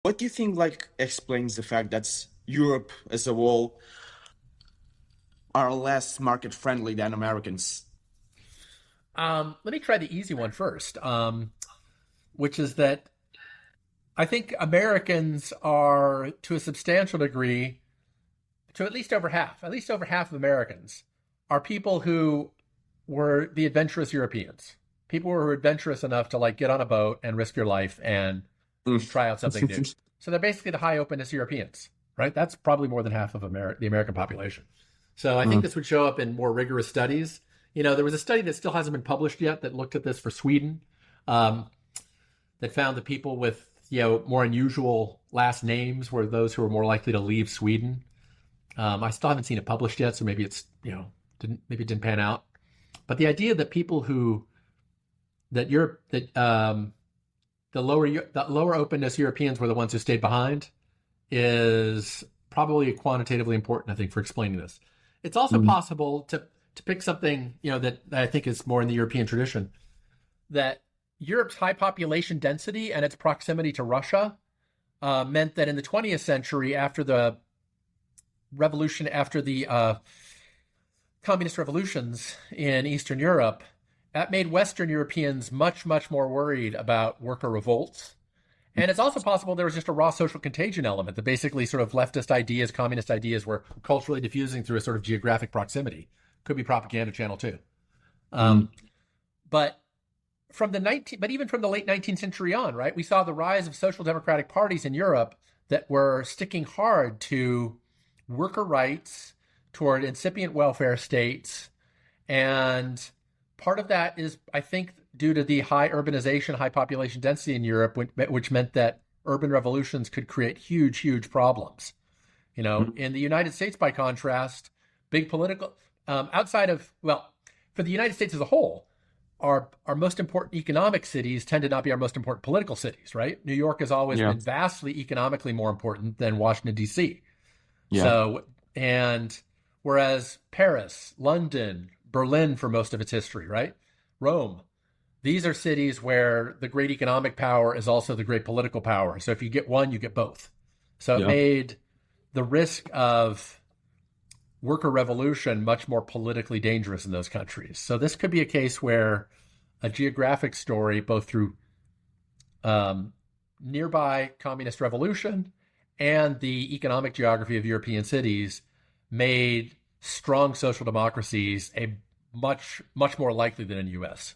What do you think like explains the fact that Europe as a whole are less market friendly than Americans? Let me try the easy one first, which is that I think Americans are, to a substantial degree, to at least over half of Americans, are people who were the adventurous Europeans. People who were adventurous enough to like get on a boat and risk your life and try out something new. Mm. So they're basically the high openness Europeans, right? That's probably more than half of the American population. So I think Mm. this would show up in more rigorous studies. There was a study that still hasn't been published yet that looked at this for Sweden, um, that found that people with more unusual last names were those who were more likely to leave Sweden. I still haven't seen it published yet, so maybe it's maybe it didn't pan out. But the idea that people who that Europe that the lower openness Europeans were the ones who stayed behind is probably quantitatively important, I think, for explaining this. It's also Mm. possible to pick something that I think is more in the European tradition, that Europe's high population density and its proximity to Russia meant that in the 20th century, after the revolution, after the communist revolutions in Eastern Europe, that made Western Europeans much, much more worried about worker revolts. And it's also possible there was just a raw social contagion element that basically sort of leftist ideas, communist ideas were culturally diffusing through a sort of geographic proximity. Could be propaganda channel too. Mm. Um, but but even from the late 19th century on, right, we saw the rise of social democratic parties in Europe that were sticking hard to worker rights, toward incipient welfare states. And part of that is, I think, due to the high urbanization, high population density in Europe, which meant that urban revolutions could create huge, huge problems. Mm. In the United States, by contrast, big political, outside of, well, for the United States as a whole, our most important economic cities tend to not be our most important political cities, right? New York has always Yeah. been vastly economically more important than Washington, D.C. Yeah. So, and whereas Paris, London, Berlin for most of its history, right? Rome, these are cities where the great economic power is also the great political power. So if you get one, you get both. So it Yeah. made the risk of worker revolution much more politically dangerous in those countries. So this could be a case where a geographic story, both through um, nearby communist revolution and the economic geography of European cities, made strong social democracies a much more likely than in the U.S.